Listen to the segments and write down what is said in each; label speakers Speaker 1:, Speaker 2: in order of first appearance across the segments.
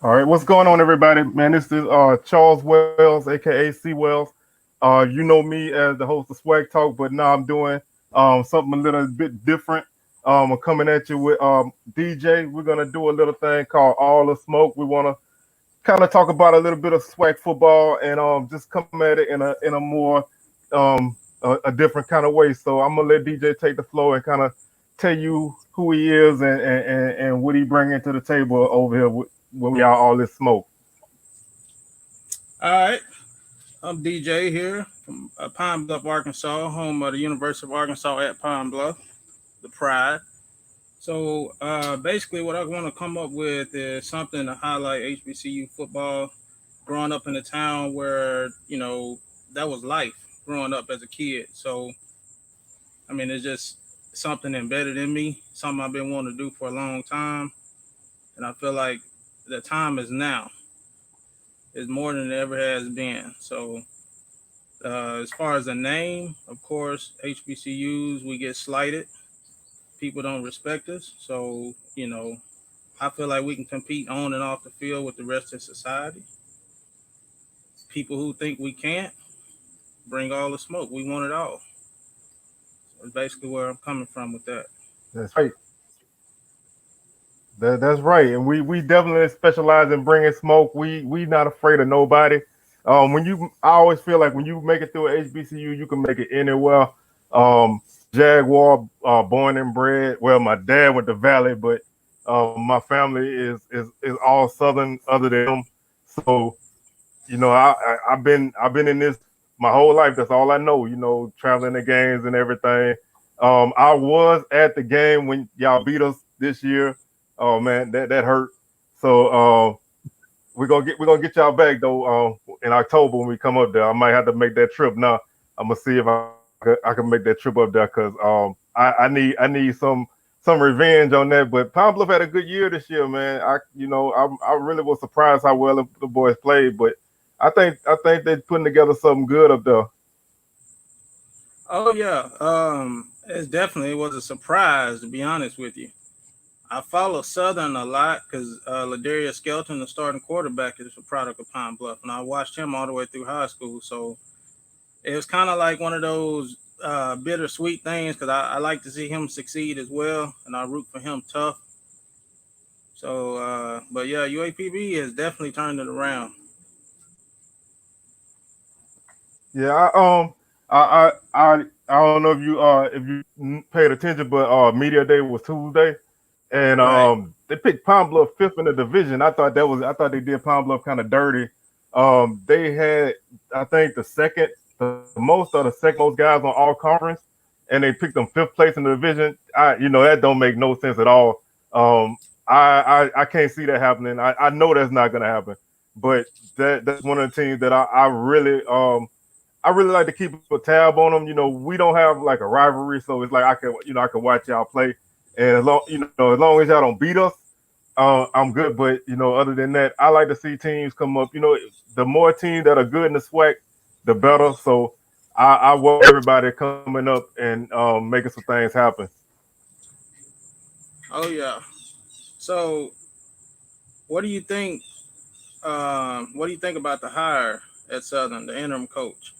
Speaker 1: All right, what's going on, everybody? Man, this is Charles Wells, aka CWells. You know me as the host of SWAC Talk, but now I'm doing something a little bit different. I'm coming at you with DJ. We're gonna do a little thing called All the Smoke. We wanna kind of talk about a little bit of SWAC football and just come at it in a more a different kind of way. So I'm gonna let DJ take the floor and kind of tell you who he is and what he bringing to the table over here with y'all all this smoke.
Speaker 2: All right, I'm DJ here from Pine Bluff, Arkansas, home of the University of Arkansas at Pine Bluff, the Pride. So basically, what I want to come up with is something to highlight HBCU football. Growing up in a town where that was life. Growing up as a kid, so I mean it's just something embedded in me, something I've been wanting to do for a long time, and I feel like the time is now. It's more than it ever has been. So as far as the name, of course, HBCUs, we get slighted. People don't respect us. So, I feel like we can compete on and off the field with the rest of society. People who think we can't, bring all the smoke. We want it all. That's basically where I'm coming from with that.
Speaker 1: That's right. That's right. And we definitely specialize in bringing smoke. We not afraid of nobody. I always feel like when you make it through a HBCU, you can make it anywhere. Jaguar, born and bred. Well, my dad went to Valley, but my family is all Southern other than him. So I've been in this my whole life. That's all I know. Traveling the games and everything. I was at the game when y'all beat us this year. Oh man, that hurt. So we're gonna get y'all back though. In October when we come up there, I might have to make that trip. Now I'm gonna see if I can make that trip up there because I need some revenge on that. But Pine Bluff had a good year this year, man. I really was surprised how well the boys played, but I think they're putting together something good up there.
Speaker 2: Oh, yeah. It was a surprise, to be honest with you. I follow Southern a lot because Ladarius Skelton, the starting quarterback, is a product of Pine Bluff, and I watched him all the way through high school. So it was kind of like one of those bittersweet things because I like to see him succeed as well, and I root for him tough. So, but yeah, UAPB has definitely turned it around.
Speaker 1: Yeah, I don't know if you paid attention, but media day was Tuesday, and
Speaker 2: Right.
Speaker 1: they picked Pine Bluff fifth in the division. I thought they did Pine Bluff kind of dirty. They had I think the most of the second most guys on all conference, and they picked them fifth place in the division. That don't make no sense at all. I can't see that happening. I know that's not gonna happen, but that's one of the teams that I really like to keep a tab on them. We don't have like a rivalry, so it's like I can watch y'all play, and as long as y'all don't beat us, I'm good. But other than that, I like to see teams come up. The more teams that are good in the SWAC, the better. So I welcome everybody coming up and making some things happen.
Speaker 2: Oh, yeah. So, what do you think? What do you think about the hire at Southern, the interim coach?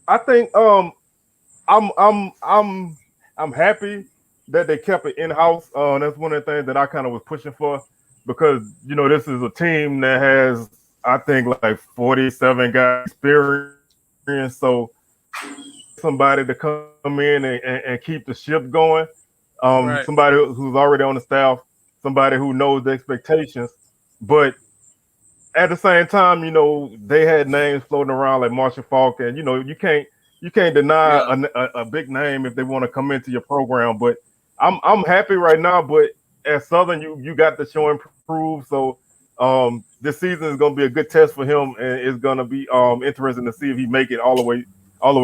Speaker 1: I think I'm I'm I'm I'm happy that they kept it in house. That's one of the things that I kind of was pushing for because this is a team that has I think like 47 guys experience. So somebody to come in and keep the ship going.
Speaker 2: Right.
Speaker 1: Somebody who's already on the staff, somebody who knows the expectations. But at the same time, they had names floating around like Marshall Falk, and you can't deny
Speaker 2: Yeah.
Speaker 1: a big name if they want to come into your program. But I'm happy right now. But at Southern, you got to show and prove. So this season is going to be a good test for him, and it's going to be interesting to see if he make it all the way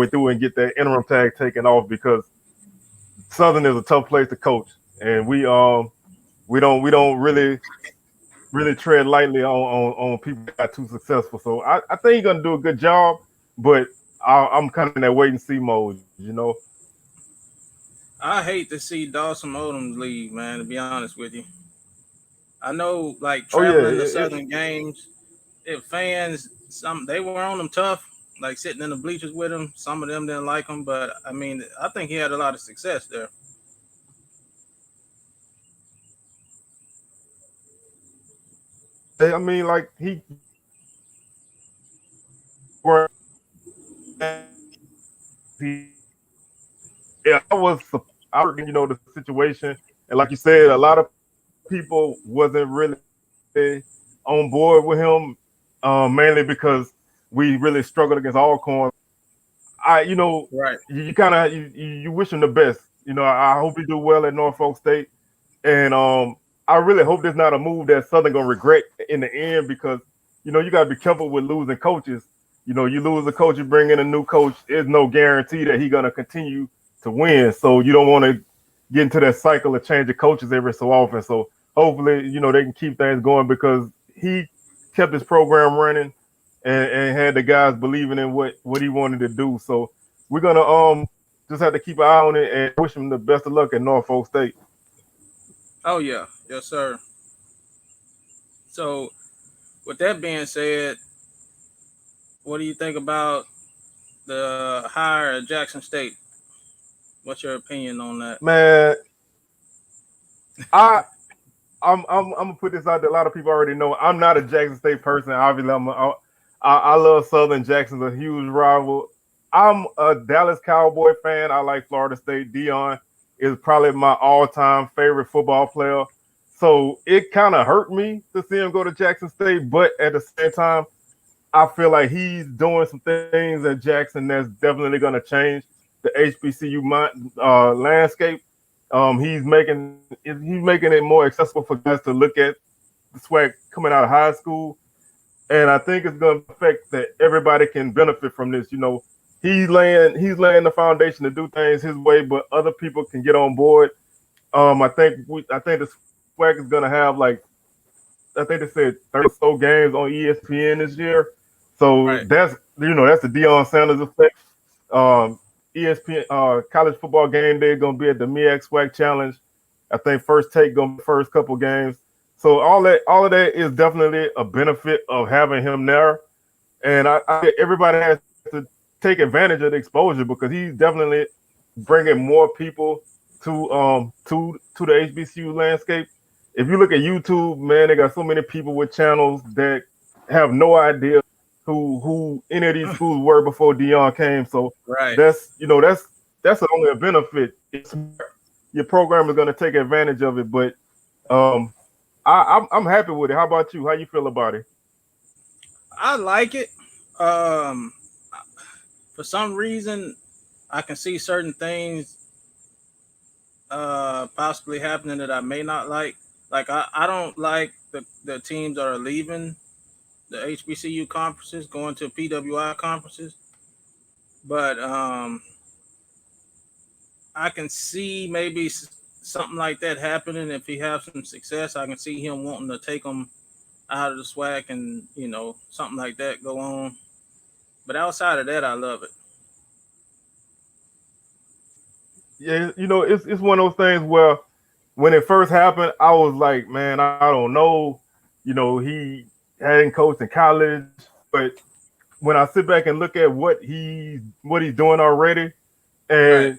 Speaker 1: through and get that interim tag taken off because Southern is a tough place to coach, and we don't really tread lightly on people that got too successful. So I think he's gonna do a good job, but I'm kind of in that wait and see mode.
Speaker 2: I hate to see Dawson Odoms leave, man. To be honest with you, I know, like
Speaker 1: Oh yeah,
Speaker 2: traveling to Southern games, if fans some they were on them tough, like sitting in the bleachers with him. Some of them didn't like him, but I mean, I think he had a lot of success there.
Speaker 1: I mean, like were he yeah, I was the situation, and like you said, a lot of people wasn't really on board with him, mainly because we really struggled against Alcorn. You know,
Speaker 2: Right.
Speaker 1: you kind of you wish him the best. You know, I hope he do well at Norfolk State, and I really hope there's not a move that Southern gonna regret in the end because you got to be careful with losing coaches. You lose a coach, you bring in a new coach. There's no guarantee that he's gonna continue to win. So you don't want to get into that cycle of changing coaches every so often. So hopefully, they can keep things going because he kept his program running and had the guys believing in what he wanted to do. So we're gonna just have to keep an eye on it and wish him the best of luck at Norfolk State.
Speaker 2: Oh yeah, yes sir. So with that being said, what do you think about the hire at Jackson State? What's your opinion on that?
Speaker 1: Man, I I'm gonna put this out there. A lot of people already know I'm not a Jackson State person. Obviously, I love Southern. Jackson's a huge rival. I'm a Dallas Cowboy fan. I like Florida State. Deion is probably my all-time favorite football player. So it kind of hurt me to see him go to Jackson State, but at the same time, I feel like he's doing some things at Jackson that's definitely going to change the HBCU landscape. He's making it more accessible for guys to look at the SWAC coming out of high school, and I think it's going to affect that everybody can benefit from this. He's laying the foundation to do things his way, but other people can get on board. I think the SWAC is going to have like I think they said 30 so games on ESPN this year. So
Speaker 2: Right.
Speaker 1: that's the Deion Sanders effect. ESPN college football game day gonna be at the MEAC SWAC Challenge. I think first take gonna be the first couple games. So all of that is definitely a benefit of having him there. And I everybody has to take advantage of the exposure because he's definitely bringing more people to the HBCU landscape. If you look at YouTube, man, they got so many people with channels that have no idea who any of these schools were before Deion came. So
Speaker 2: Right.
Speaker 1: that's only a benefit. Your program is going to take advantage of it, but um, I'm happy with it. How about you? How you feel about it?
Speaker 2: I like it. Um, for some reason, I can see certain things possibly happening that I may not like. Like I don't like the teams that are leaving the HBCU conferences, going to PWI conferences. But I can see maybe something like that happening if he has some success. I can see him wanting to take them out of the SWAC and something like that go on. But outside of that, I love it.
Speaker 1: Yeah, it's one of those things where when it first happened, I was like, man, I don't know. He hadn't coached in college, but when I sit back and look at what he's doing already,
Speaker 2: Right.
Speaker 1: and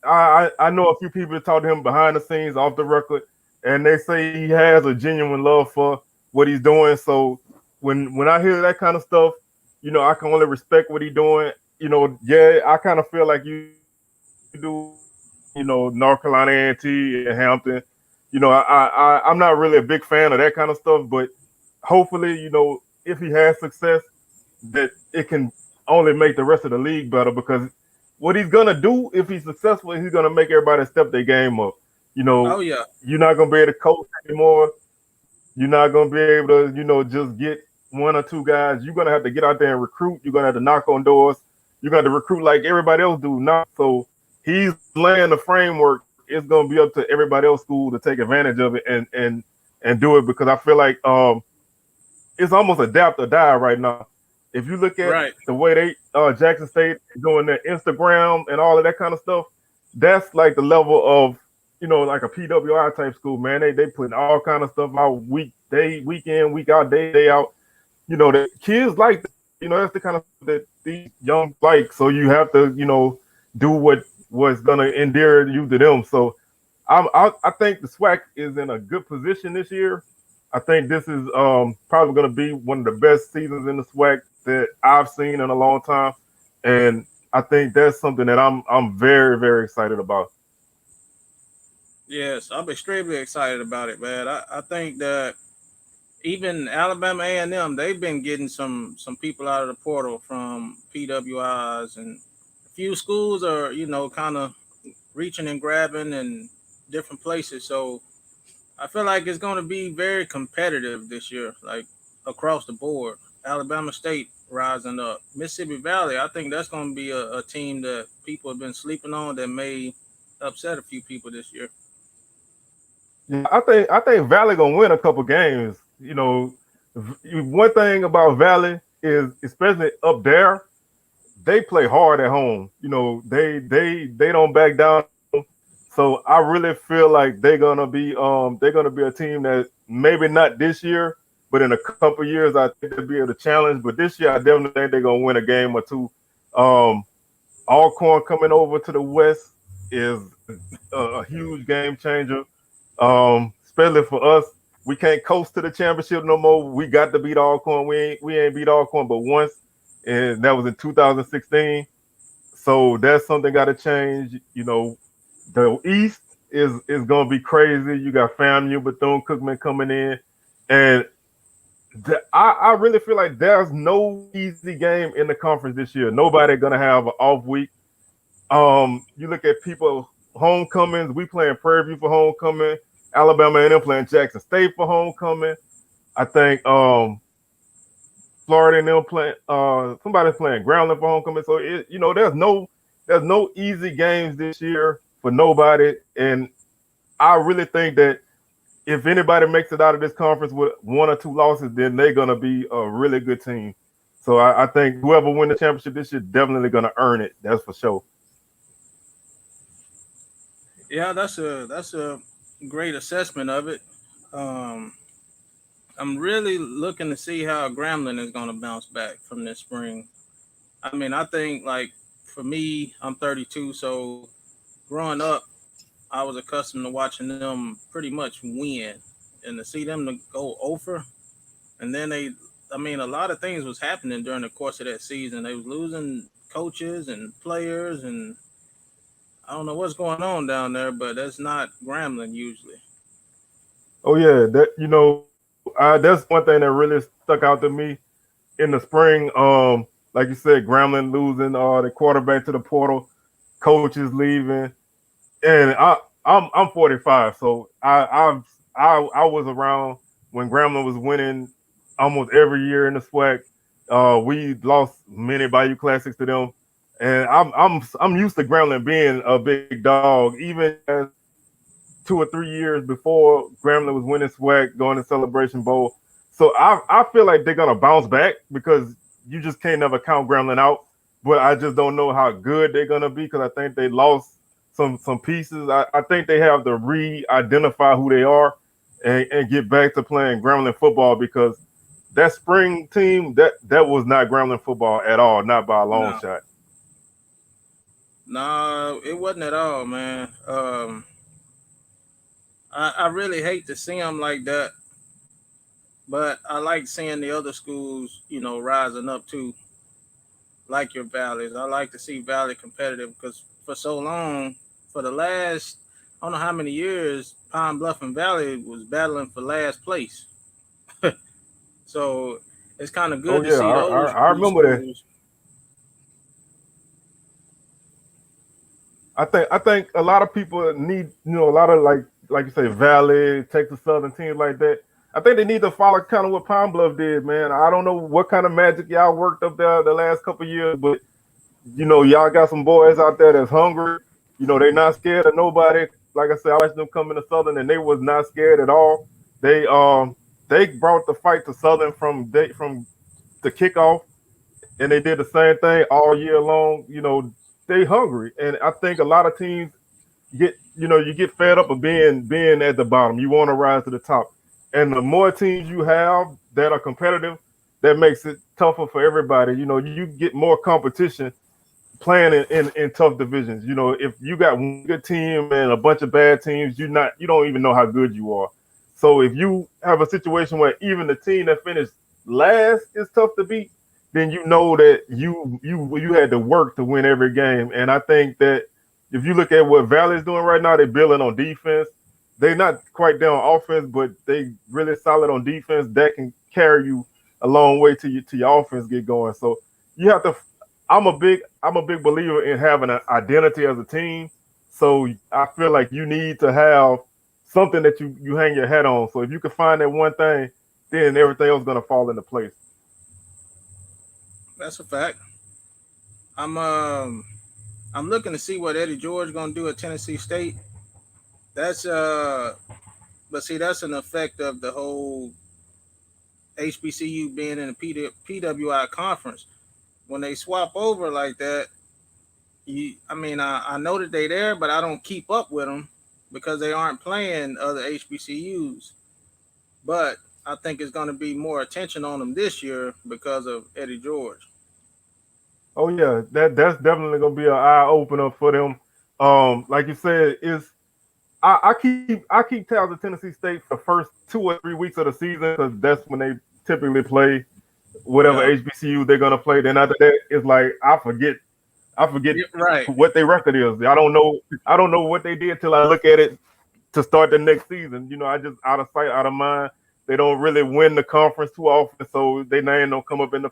Speaker 1: I know a few people that talk to him behind the scenes, off the record, and they say he has a genuine love for what he's doing. So when I hear that kind of stuff, I can only respect what he's doing. Yeah, I kind of feel like you do, North Carolina A&T and Hampton. I'm not really a big fan of that kind of stuff, but hopefully, if he has success, that it can only make the rest of the league better because what he's gonna do if he's successful, he's gonna make everybody step their game up.
Speaker 2: Oh yeah.
Speaker 1: You're not gonna be able to coach anymore. You're not gonna be able to, just get one or two guys. You're gonna have to get out there and recruit. You're gonna have to knock on doors. You're gonna have to recruit like everybody else do now. So he's laying the framework. It's gonna be up to everybody else school to take advantage of it and do it because I feel like it's almost adapt or die right now. If you look at
Speaker 2: Right.
Speaker 1: the way they Jackson State doing their Instagram and all of that kind of stuff, that's like the level of like a PWI type school, man. They putting all kind of stuff out week in, week out, day out. The kids like that. That's the kind of stuff that these young like. So you have to, do what's gonna endear you to them. So I think the SWAC is in a good position this year. I think this is probably going to be one of the best seasons in the SWAC that I've seen in a long time, and I think that's something that I'm very very excited about.
Speaker 2: Yes, I'm extremely excited about it, man. I think that even Alabama A&M, they've been getting some people out of the portal from PWIs, and a few schools are kind of reaching and grabbing in different places. So I feel like it's going to be very competitive this year, like across the board. Alabama State rising up, Mississippi Valley. I think that's going to be a team that people have been sleeping on that may upset a few people this year.
Speaker 1: Yeah, I think Valley gonna win a couple games. One thing about Valley is, especially up there, they play hard at home. They don't back down. So I really feel like they're gonna be a team that maybe not this year, but in a couple years I think they'll be able to challenge. But this year I definitely think they're gonna win a game or two. Um, Alcorn coming over to the West is a huge game changer. Especially for us, we can't coast to the championship no more. We got to beat Alcorn. We ain't beat Alcorn but once, and that was in 2016. So that's something got to change. The East is gonna be crazy. You got FAMU, Bethune Cookman coming in, and I really feel like there's no easy game in the conference this year. Nobody gonna have an off week. You look at people homecomings. We playing Prairie View for homecoming. Alabama and them playing Jackson State for homecoming. I think Florida and them playing somebody's playing Groundland for homecoming. So there's no easy games this year for nobody. And I really think that if anybody makes it out of this conference with one or two losses, then they're gonna be a really good team. So I think whoever win the championship this year definitely gonna earn it. That's for sure.
Speaker 2: Yeah, that's a great assessment of it. Um, I'm really looking to see how Grambling is going to bounce back from this spring. I mean, I think like for me, I'm 32, so growing up, I was accustomed to watching them pretty much win, and to see them to go over, and then I mean, a lot of things was happening during the course of that season. They was losing coaches and players, and I don't know what's going on down there, but that's not Grambling usually.
Speaker 1: Oh yeah, that's one thing that really stuck out to me in the spring. Like you said, Grambling losing the quarterback to the portal, coaches leaving, and I'm 45, so I was around when Grambling was winning almost every year in the SWAC. We lost many Bayou Classics to them, and I'm used to Grambling being a big dog, even as 2 or 3 years before Grambling was winning SWAC, going to Celebration Bowl. So I feel like they're gonna bounce back because you just can't never count Grambling out. But I just don't know how good they're gonna be because I think they lost some pieces. I think they have to re-identify who they are and get back to playing Grambling football because that spring team that was not Grambling football at all, not by a long
Speaker 2: No,
Speaker 1: shot.
Speaker 2: no, it wasn't at all, man. I really hate to see them like that, but I like seeing the other schools, rising up too, like your valleys. I like to see Valley competitive because for so long, for the last I don't know how many years, Pine Bluff and Valley was battling for last place. So it's kind of
Speaker 1: Oh
Speaker 2: good to
Speaker 1: yeah,
Speaker 2: see
Speaker 1: I, I,
Speaker 2: those
Speaker 1: I
Speaker 2: two
Speaker 1: remember that.
Speaker 2: schools.
Speaker 1: I think a lot of people need, a lot of like you say, Valley, Texas Southern teams like that. I think they need to follow kind of what Pine Bluff did, man. I don't know what kind of magic y'all worked up there the last couple of years, but y'all got some boys out there that's hungry. They not scared of nobody. Like I said, I watched them come into Southern and they was not scared at all. They brought the fight to Southern from the kickoff, and they did the same thing all year long. They hungry, and I think a lot of teams get you get fed up of being at the bottom. You want to rise to the top, and the more teams you have that are competitive, that makes it tougher for everybody. You get more competition playing in tough divisions. If you got one good team and a bunch of bad teams, you don't even know how good you are. So if you have a situation where even the team that finished last is tough to beat, then you know that you had to work to win every game. And I think that if you look at what Valley's doing right now, they're building on defense. They're not quite there on offense, but they really solid on defense. That can carry you a long way to your offense get going. So you have to. I'm a big believer in having an identity as a team. So I feel like you need to have something that you hang your hat on. So if you can find that one thing, then everything else is gonna fall into place.
Speaker 2: That's a fact. I'm I'm looking to see what Eddie George gonna do at Tennessee State. That's but see that's an effect of the whole HBCU being in the PWI conference. When they swap over like that, I know that they there, but I don't keep up with them because they aren't playing other HBCUs. But I think it's going to be more attention on them this year because of Eddie George.
Speaker 1: Oh yeah, that's definitely gonna be an eye opener for them. Like you said, is I keep tabs of Tennessee State for the first 2 or 3 weeks of the season because that's when they typically play whatever
Speaker 2: Yeah,
Speaker 1: HBCU they're gonna play. Then after that, it's like I forget
Speaker 2: yeah, right.
Speaker 1: what their record is. I don't know what they did till I look at it to start the next season. I just out of sight, out of mind. They don't really win the conference too often, so they name don't come up in the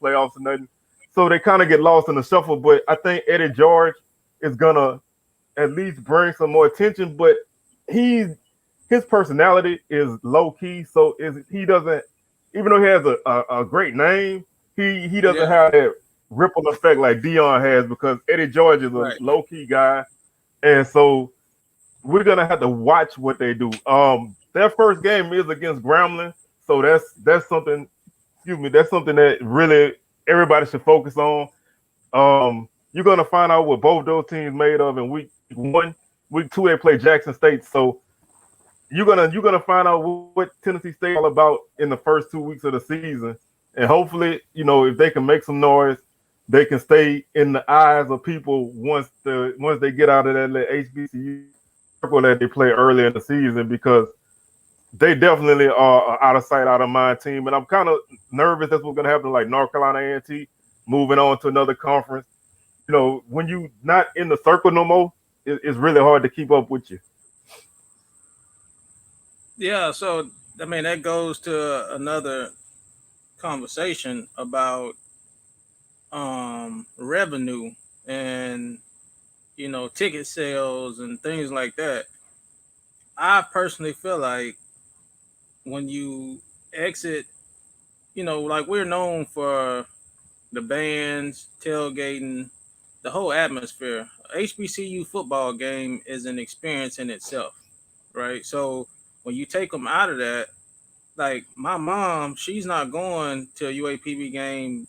Speaker 1: playoffs or nothing. So they kind of get lost in the shuffle. But I think Eddie George is gonna at least bring some more attention. But he's his personality is low key, so is he doesn't even though he has a great name, he doesn't
Speaker 2: Yeah,
Speaker 1: have that ripple effect like Deion has because Eddie George is a
Speaker 2: right.
Speaker 1: low key guy, and so we're gonna have to watch what they do. Their first game is against Grambling, so that's something. Excuse me, that's something that really everybody should focus on. You're gonna find out what both those teams made of in week one. Week two, they play Jackson State, so you're gonna find out what Tennessee State all about in the first 2 weeks of the season, and hopefully, if they can make some noise, they can stay in the eyes of people once they get out of that little HBCU circle that they play early in the season because they definitely are a out of sight, out of mind team, and I'm kind of nervous that's what's gonna happen like North Carolina A&T moving on to another conference. When you not in the circle no more, it's really hard to keep up with you.
Speaker 2: Yeah, so that goes to another conversation about revenue and ticket sales and things like that. I personally feel like when you exit, like we're known for the bands, tailgating, the whole atmosphere. HBCU football game is an experience in itself, right? So when you take them out of that, like my mom, she's not going to a UAPB game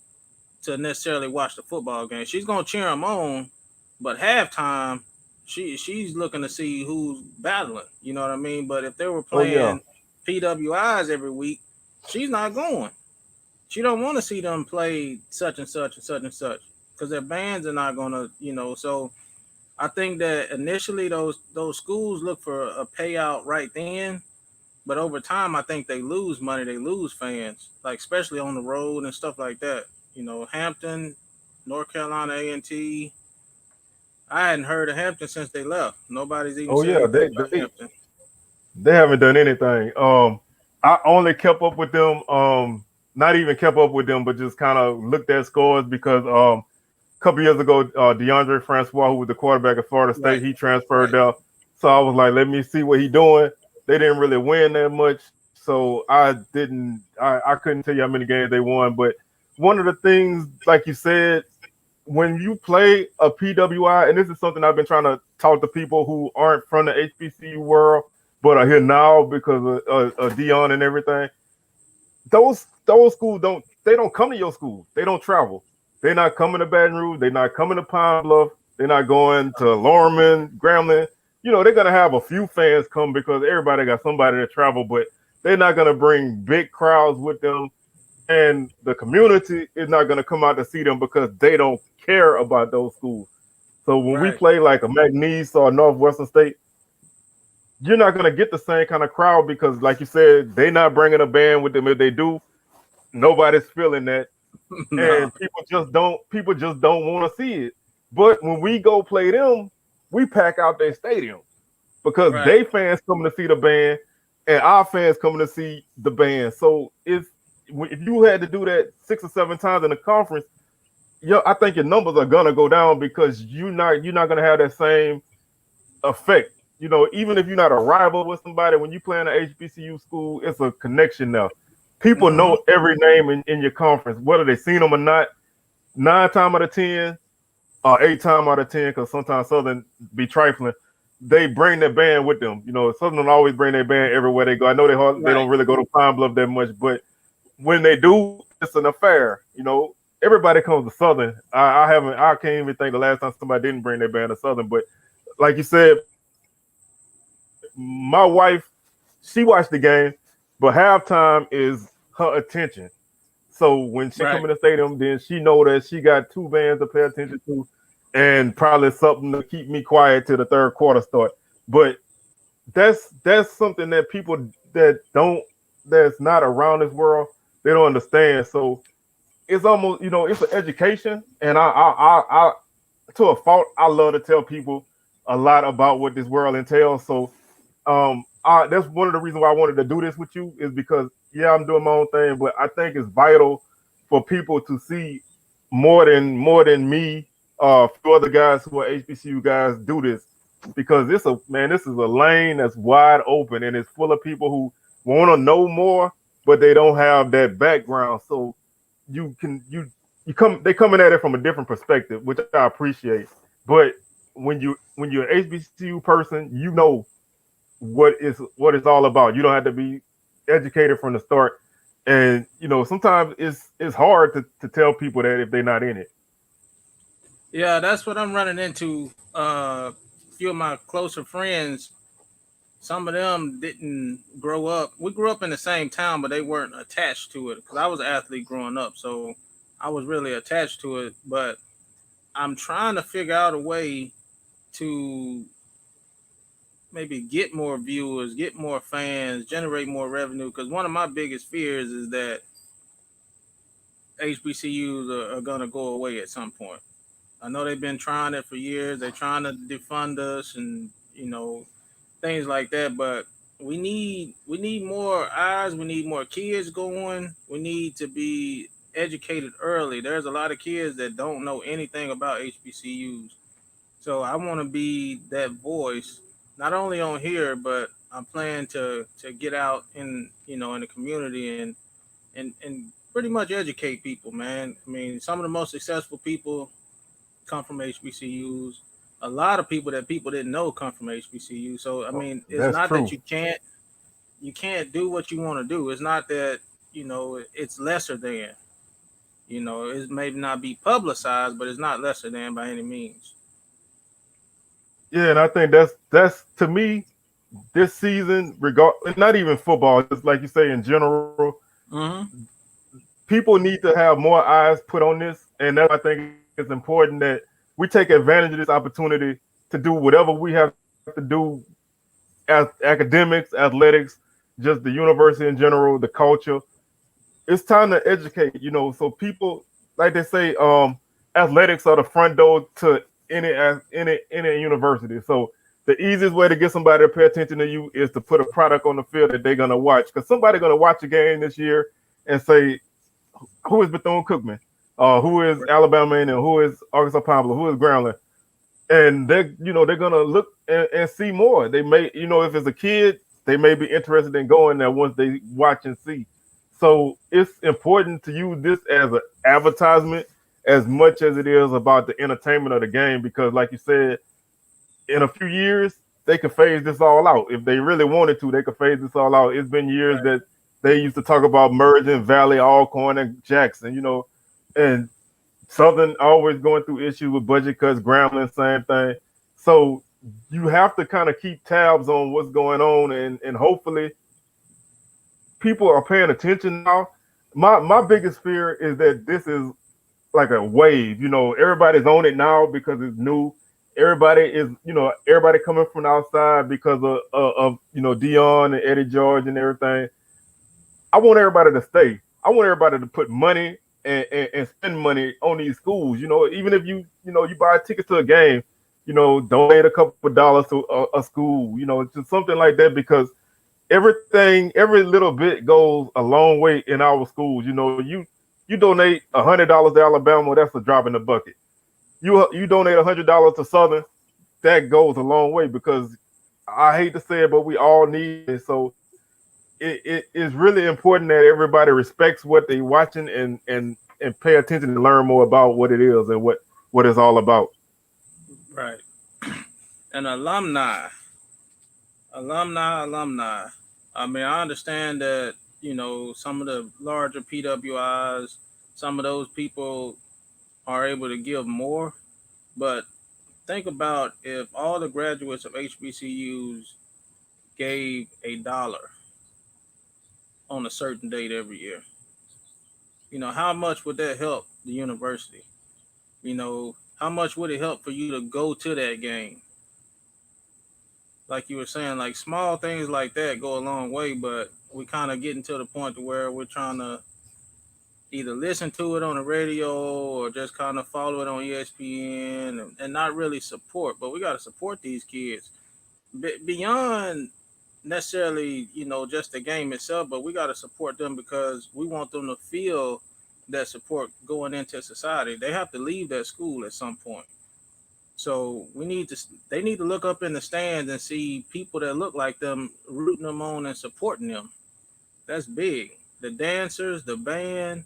Speaker 2: to necessarily watch the football game. She's gonna cheer them on, but halftime, she's looking to see who's battling. You know what I mean? But if they were
Speaker 1: Oh yeah.
Speaker 2: playing PWIs every week, she's not going. She don't want to see them play such and such and such and such because their bands are not gonna, So I think that initially those schools look for a payout right then, but over time I think they lose money, they lose fans, like especially on the road and stuff like that. Hampton, North Carolina A&T. I hadn't heard of Hampton since they left. Nobody's even
Speaker 1: Oh
Speaker 2: said
Speaker 1: yeah.
Speaker 2: anything
Speaker 1: They
Speaker 2: about
Speaker 1: they
Speaker 2: Hampton.
Speaker 1: they haven't done anything. I only kept up with them. Not even kept up with them, but just kind of looked at scores because a couple years ago, DeAndre Francois, who was the quarterback at Florida State,
Speaker 2: Right,
Speaker 1: he transferred
Speaker 2: right.
Speaker 1: there. So I was like, let me see what he doing. They didn't really win that much, so I couldn't tell you how many games they won. But one of the things, like you said, when you play a PWI, and this is something I've been trying to talk to people who aren't from the HBCU world, but are here now because of Dion and everything. Those schools don't come to your school. They don't travel. They're not coming to Baton Rouge. They're not coming to Pine Bluff. They're not going to Lorman, Grambling. they're gonna have a few fans come because everybody got somebody to travel, but they're not gonna bring big crowds with them, and the community is not gonna come out to see them because they don't care about those schools. So when we
Speaker 2: Right.
Speaker 1: play like a McNeese or Northwestern State, you're not gonna get the same kind of crowd because, like you said, they're not bringing a band with them. If they do, nobody's feeling that,
Speaker 2: No.
Speaker 1: and people just don't want to see it. But when we go play them, we pack out their stadium because
Speaker 2: Right.
Speaker 1: they fans coming to see the band and our fans coming to see the band. So if you had to do that 6 or 7 times in the conference, I think your numbers are gonna go down because you're not gonna have that same effect. Even if you're not a rival with somebody, when you play in an HBCU school, it's a connection now. People
Speaker 2: Hmm.
Speaker 1: know every name in your conference, whether they seen them or not. 9 times out of 10, or 8 times out of 10, because sometimes Southern be trifling. They bring their band with them. Southern don't always bring their band everywhere they go. I know they
Speaker 2: Right.
Speaker 1: don't really go to Pine Bluff that much, but when they do, it's an affair. Everybody comes to Southern. I can't even think the last time somebody didn't bring their band to Southern. But like you said, my wife, she watched the game, but halftime is her attention. So when she
Speaker 2: Right.
Speaker 1: come in the stadium, then she know that she got two bands to pay attention to, and probably something to keep me quiet till the third quarter start. But that's something that people that's not around this world, they don't understand. So it's almost it's an education, and I to a fault I love to tell people a lot about what this world entails. So that's one of the reasons why I wanted to do this with you is because yeah, I'm doing my own thing, but I think it's vital for people to see more than me, a few other guys who are HBCU guys do this because this is a lane that's wide open and it's full of people who want to know more, but they don't have that background. So you can you come they coming at it from a different perspective, which I appreciate. But when you're an HBCU person, you know what it's all about. You don't have to be educated from the start. And sometimes it's hard to tell people that if they're not in it.
Speaker 2: Yeah, that's what I'm running into. A few of my closer friends, some of them didn't grow up. We grew up in the same town, but they weren't attached to it because I was an athlete growing up, so I was really attached to it. But I'm trying to figure out a way to maybe get more viewers, get more fans, generate more revenue. Because one of my biggest fears is that HBCUs are going to go away at some point. I know they've been trying it for years. They're trying to defund us and things like that. But we need more eyes. We need more kids going. We need to be educated early. There's a lot of kids that don't know anything about HBCUs. So I want to be that voice, not only on here, but I'm planning to get out in the community and pretty much educate people, man. I mean, some of the most successful people come from HBCUs. A lot of people that people didn't know come from HBCU. So I mean, it's
Speaker 1: That's
Speaker 2: not that
Speaker 1: true.
Speaker 2: you can't do what you want to do. It's not that it's lesser than. It may not be publicized, but it's not lesser than by any means.
Speaker 1: Yeah, and I think that's to me this season, regard not even football, just like you say in general,
Speaker 2: Hmm.
Speaker 1: people need to have more eyes put on this, and that's why I think it's important that we take advantage of this opportunity to do whatever we have to do as academics, athletics, just the university in general, the culture. It's time to educate, so people, like they say, athletics are the front door to any university. So the easiest way to get somebody to pay attention to you is to put a product on the field that they're gonna watch. Because somebody's gonna watch a game this year and say, who is Bethune Cookman? Who is Alabama and who is Arkansas Pine Bluff? Who is Grambling? And they're gonna look and see more. They may, if it's a kid, they may be interested in going there once they watch and see. So it's important to use this as an advertisement as much as it is about the entertainment of the game, because like you said, in a few years they could phase this all out. If they really wanted to, they could phase this all out. It's been years
Speaker 2: Right.
Speaker 1: that they used to talk about merging Valley, Alcorn, and Jackson, and Southern always going through issues with budget cuts, Grambling, same thing. So you have to kind of keep tabs on what's going on, and hopefully people are paying attention now. My biggest fear is that this is like a wave. Everybody's on it now because it's new. Everybody coming from outside because of Deion and Eddie George and everything. I want everybody to stay. I want everybody to put money and spend money on these schools. Even if you buy a ticket to a game, donate a couple of dollars to a school. Just something like that, because every little bit goes a long way in our schools. You donate $100 to Alabama, that's a drop in the bucket. You donate $100 to Southern, that goes a long way, because I hate to say it, but we all need it. So it is really important that everybody respects what they're watching and pay attention and learn more about what it is and what it's all about.
Speaker 2: Right. And alumni. I mean, I understand that, some of the larger PWIs, some of those people are able to give more, but think about if all the graduates of HBCUs gave $1 on a certain date every year. How much would that help the university? How much would it help for you to go to that game? Like you were saying, like small things like that go a long way, but we kind of getting to the point to where we're trying to either listen to it on the radio or just kind of follow it on ESPN and not really support. But we got to support these kids beyond necessarily, just the game itself, but we got to support them because we want them to feel that support going into society. They have to leave that school at some point. So they need to look up in the stands and see people that look like them, rooting them on and supporting them. That's big. The dancers, the band,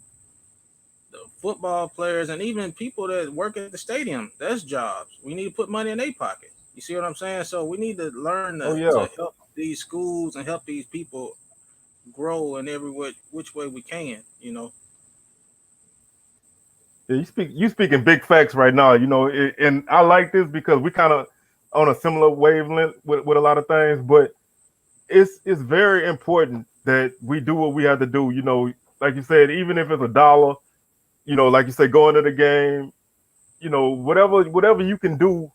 Speaker 2: the football players, and even people that work at the stadium, that's jobs. We need to put money in their pocket. You see what I'm saying? So we need to learn
Speaker 1: Oh
Speaker 2: to
Speaker 1: yeah.
Speaker 2: help these schools and help these people grow in every which way we can.
Speaker 1: Yeah, you speaking big facts right now, and I like this because we kind of on a similar wavelength with a lot of things, but it's very important that we do what we have to do. Like you said, even if it's $1, like you say, going to the game, whatever you can do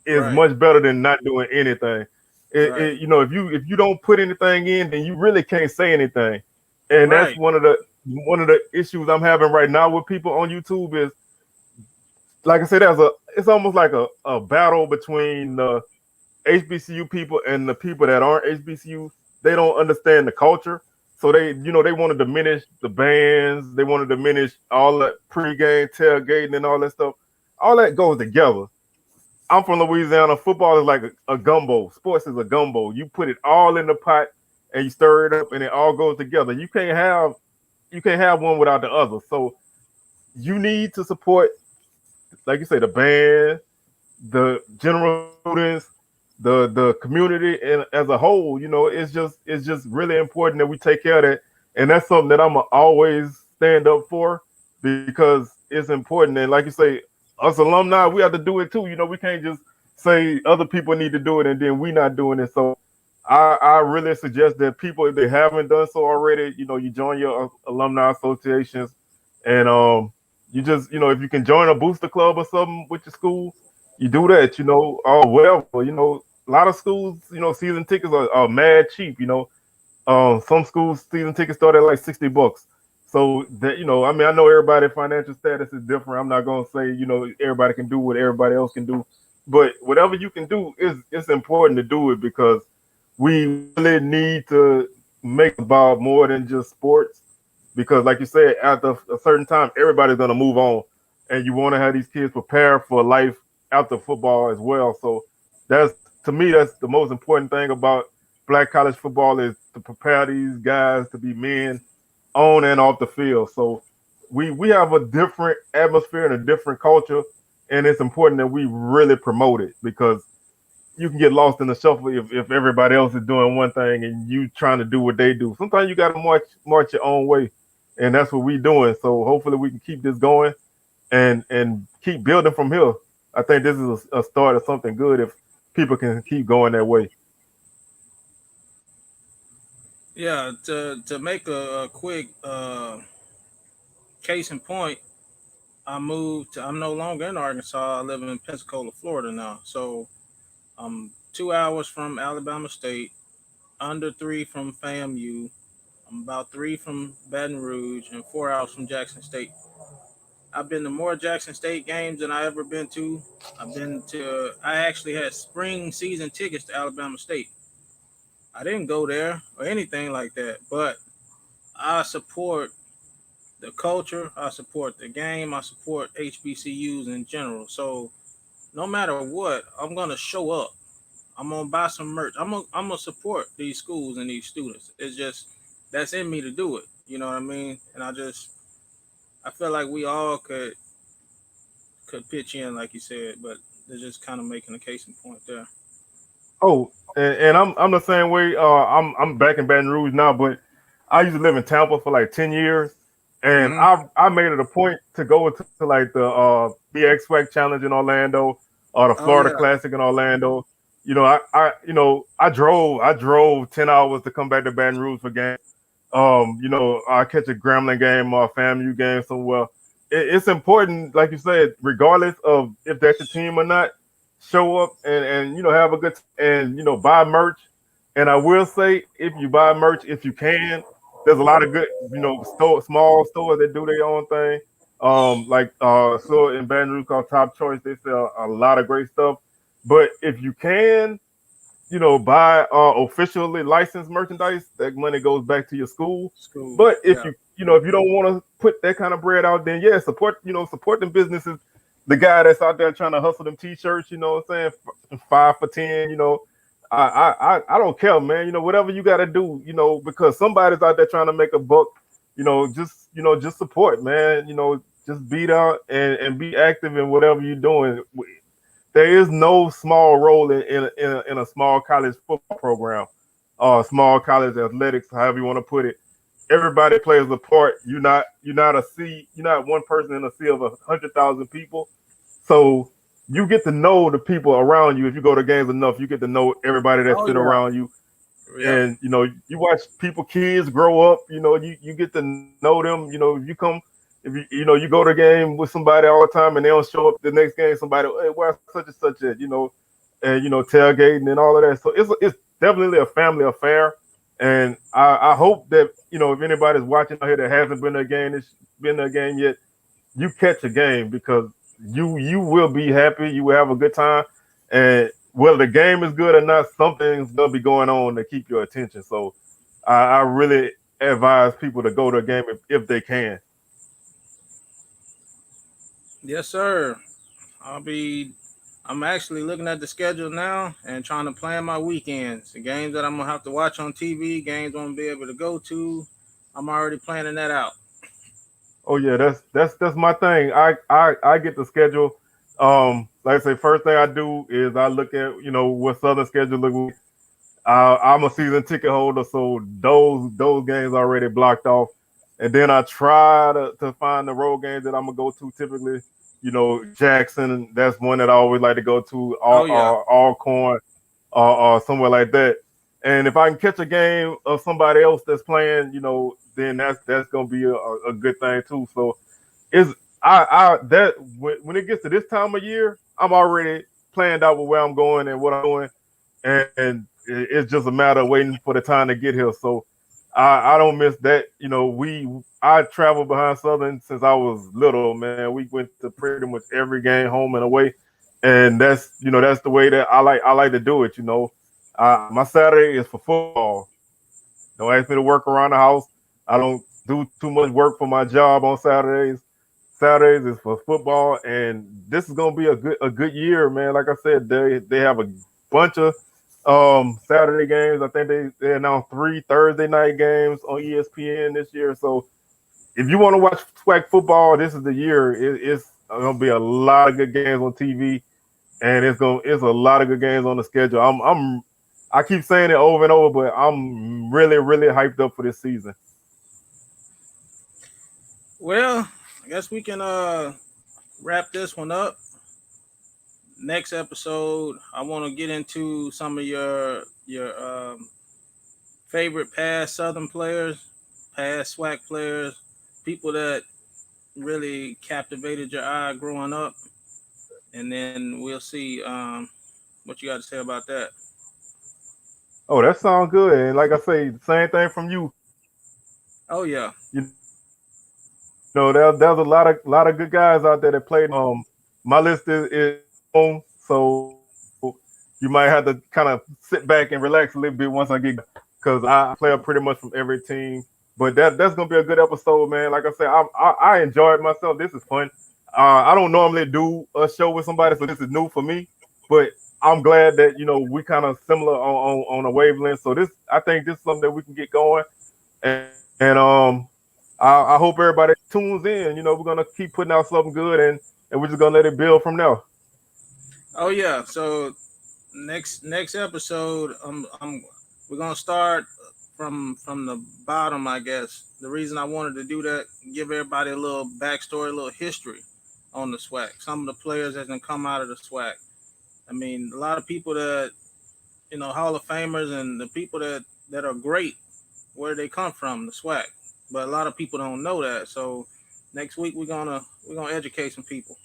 Speaker 1: is
Speaker 2: Right.
Speaker 1: much better than not doing anything.
Speaker 2: Right.
Speaker 1: If you don't put anything in, then you really can't say anything, and that's
Speaker 2: Right.
Speaker 1: one of the issues I'm having right now with people on YouTube is, like I said, it's almost like a battle between the HBCU people and the people that aren't HBCU. They don't understand the culture, so they want to diminish the bands. They want to diminish all that pregame tailgating and all that stuff. All that goes together. I'm from Louisiana. Football is like a gumbo. Sports is a gumbo. You put it all in the pot and you stir it up, and it all goes together. You can't have one without the other. So you need to support, like you say, the band, the general students, the community, and as a whole. It's just really important that we take care of that, and that's something that I'm always stand up for, because it's important. And like you say, us alumni, we have to do it too. We can't just say other people need to do it and then we not doing it. So I really suggest that people, if they haven't done so already, you join your alumni associations, and you just, if you can join a booster club or something with your school, you do that, or whatever. A lot of schools, season tickets are mad cheap. Some schools season tickets start at like $60. So that, I mean, I know everybody's financial status is different. I'm not gonna say, everybody can do what everybody else can do, but whatever you can do is it's important to do it, because we really need to make about more than just sports. Because like you said, after a certain time, everybody's gonna move on, and you want to have these kids prepared for life after football as well. So that's, to me, that's the most important thing about black college football, is to prepare these guys to be men on and off the field. So we have a different atmosphere and a different culture, and it's important that we really promote it, because you can get lost in the shuffle if everybody else is doing one thing and you trying to do what they do. Sometimes you got to march your own way, and that's what we doing. So hopefully we can keep this going, and keep building from here. I think this is a start of something good. If, like you said, everybody can do it, everybody else can do. But whatever you can do is important. It's important to do it, because we really promote it. Because you can get lost in the shuffle if everybody else is doing one thing and you trying to do what they do. Sometimes you got to march your own way, and that's what we doing. So hopefully we can keep this going, and keep building from here. I think this is a start of something good. people can keep going that way.
Speaker 2: Yeah, to make a quick case in point, I'm no longer in Arkansas. I live in Pensacola, Florida now. So I'm 2 hours from Alabama State, under 3 from FAMU. I'm about 3 from Baton Rouge, and 4 hours from Jackson State. I've been to more Jackson State games than I ever been to. I actually had spring season tickets to Alabama State. I didn't go there or anything like that, but I support the culture, I support the game, I support HBCUs in general. So no matter what, I'm gonna show up. I'm gonna buy some merch. I'm gonna support these schools and these students. It's just that's in me to do it. You know what I mean? And I feel like we all could pitch in, like you said, but they're just kind of making a case in point there.
Speaker 1: Oh, and I'm the same way. I'm back in Baton Rouge now, but I used to live in Tampa for like 10 years, and
Speaker 2: Hmm.
Speaker 1: I made it a point to go to like the SWAC Challenge in Orlando or the
Speaker 2: Oh
Speaker 1: Florida
Speaker 2: yeah.
Speaker 1: Classic in Orlando. I drove 10 hours to come back to Baton Rouge for games. I catch a Grambling game or a FAMU game somewhere. It's important, like you said, regardless of if that's your team or not, show up and have a good and buy merch. And I will say, if you buy merch, if you can, there's a lot of good small stores that do their own thing. Like store in Baton Rouge called Top Choice, they sell a lot of great stuff. But if you can, buy officially licensed merchandise. That money goes back to your school.
Speaker 2: School.
Speaker 1: But if
Speaker 2: Yeah.
Speaker 1: if you don't want to put that kind of bread out, then yeah, support them businesses. The guy that's out there trying to hustle them t-shirts, you know what I'm saying, 5 for 10. I don't care, man. Whatever you got to do, because somebody's out there trying to make a buck. Just support, man. Just beat out and be active in whatever you're doing. There is no small role in a small college football program or small college athletics, however you want to put it. Everybody plays a part. You're not one person in a sea of 100,000 people. So you get to know the people around you. If you go to games enough, you get to know everybody that
Speaker 2: Oh
Speaker 1: sit
Speaker 2: yeah.
Speaker 1: around you.
Speaker 2: Yep.
Speaker 1: And you watch kids grow up. You get to know them. If you come, if you go to a game with somebody all the time and they don't show up the next game, somebody, hey, where's such and such at, and tailgating and all of that. So it's definitely a family affair. And I hope that if anybody's watching out here that hasn't been to a game yet, you catch a game because you will be happy, you will have a good time, and whether the game is good or not, something's gonna be going on to keep your attention. So I really advise people to go to a game if they can.
Speaker 2: Yes, sir. I'll be. I'm actually looking at the schedule now and trying to plan my weekends. The games that I'm gonna have to watch on TV, games I'm gonna be able to go to. I'm already planning that out.
Speaker 1: Oh yeah, that's my thing. I get the schedule. Like I say, first thing I do is I look at what Southern schedule look like. I'm a season ticket holder, so those games already blocked off. And then I try to find the road games that I'm gonna go to. Typically, Jackson. That's one that I always like to go to.
Speaker 2: Oh yeah.
Speaker 1: Alcorn, or somewhere like that. And if I can catch a game of somebody else that's playing, then that's gonna be a good thing too. So is I that when it gets to this time of year, I'm already planned out with where I'm going and what I'm doing, and it's just a matter of waiting for the time to get here. So I don't miss that. I traveled behind Southern since I was little, man. We went to pretty much every game, home and away, and that's the way that I like to do it. My Saturday is for football. Don't ask me to work around the house. I don't do too much work for my job on Saturdays. Saturdays is for football, and this is gonna be a good year, man. Like I said, they have a bunch of Saturday games. I think they announced 3 Thursday night games on ESPN this year. So if you want to watch SWAC football, this is the year. It's gonna be a lot of good games on TV, and it's a lot of good games on the schedule. I keep saying it over and over, but I'm really really hyped up for this season.
Speaker 2: Well, I guess we can wrap this one up. next episode, I want to get into some of your favorite past Southern players, past SWAC players, people that really captivated your eye growing up, and then we'll see what you got to say about that.
Speaker 1: Oh, that sounds good. And like I say, same thing from you.
Speaker 2: Oh yeah,
Speaker 1: There's a lot of good guys out there that played. My list is long, so you might have to kind of sit back and relax a little bit once I get, because I play pretty much from every team. But that's gonna be a good episode, man. Like I said, I enjoyed myself. This is fun. I don't normally do a show with somebody, so this is new for me. But I'm glad that we kind of similar on a wavelength. So this, I think this is something that we can get going. And I hope everybody tunes in. We're gonna keep putting out something good, and we're just gonna let it build from there.
Speaker 2: oh yeah. So next episode, we're gonna start from the bottom, I guess. The reason I wanted to do that, give everybody a little backstory, a little history on the SWAC. Some of the players that can come out of the SWAC. I mean, a lot of people that Hall of Famers and the people that are great, where they come from, the SWAC. But a lot of people don't know that. So next week we're gonna educate some people.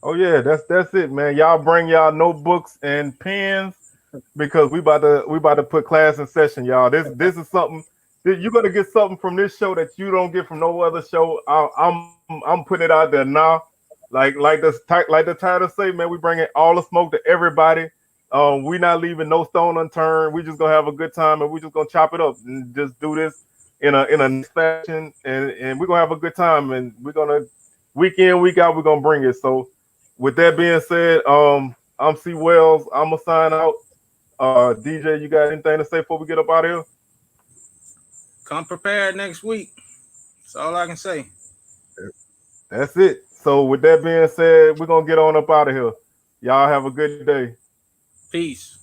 Speaker 1: Oh yeah, that's it, man. Y'all bring y'all notebooks and pens because we about to put class in session, y'all. This is something that you're gonna get something from this show that you don't get from no other show. I'm putting it out there now, like the title say, man. We bringing all the smoke to everybody. We not leaving no stone unturned. We just gonna have a good time, and we just gonna chop it up and just do this in a nice fashion, and we're gonna have a good time, and we're gonna week in week out we're gonna bring it. So with that being said, I'm C Wells. I'm gonna sign out. DJ, you got anything to say before we get up out of here?
Speaker 2: Come prepared next week. That's all I can say.
Speaker 1: That's it. So with that being said, we're gonna get on up out of here. Y'all have a good day.
Speaker 2: Peace.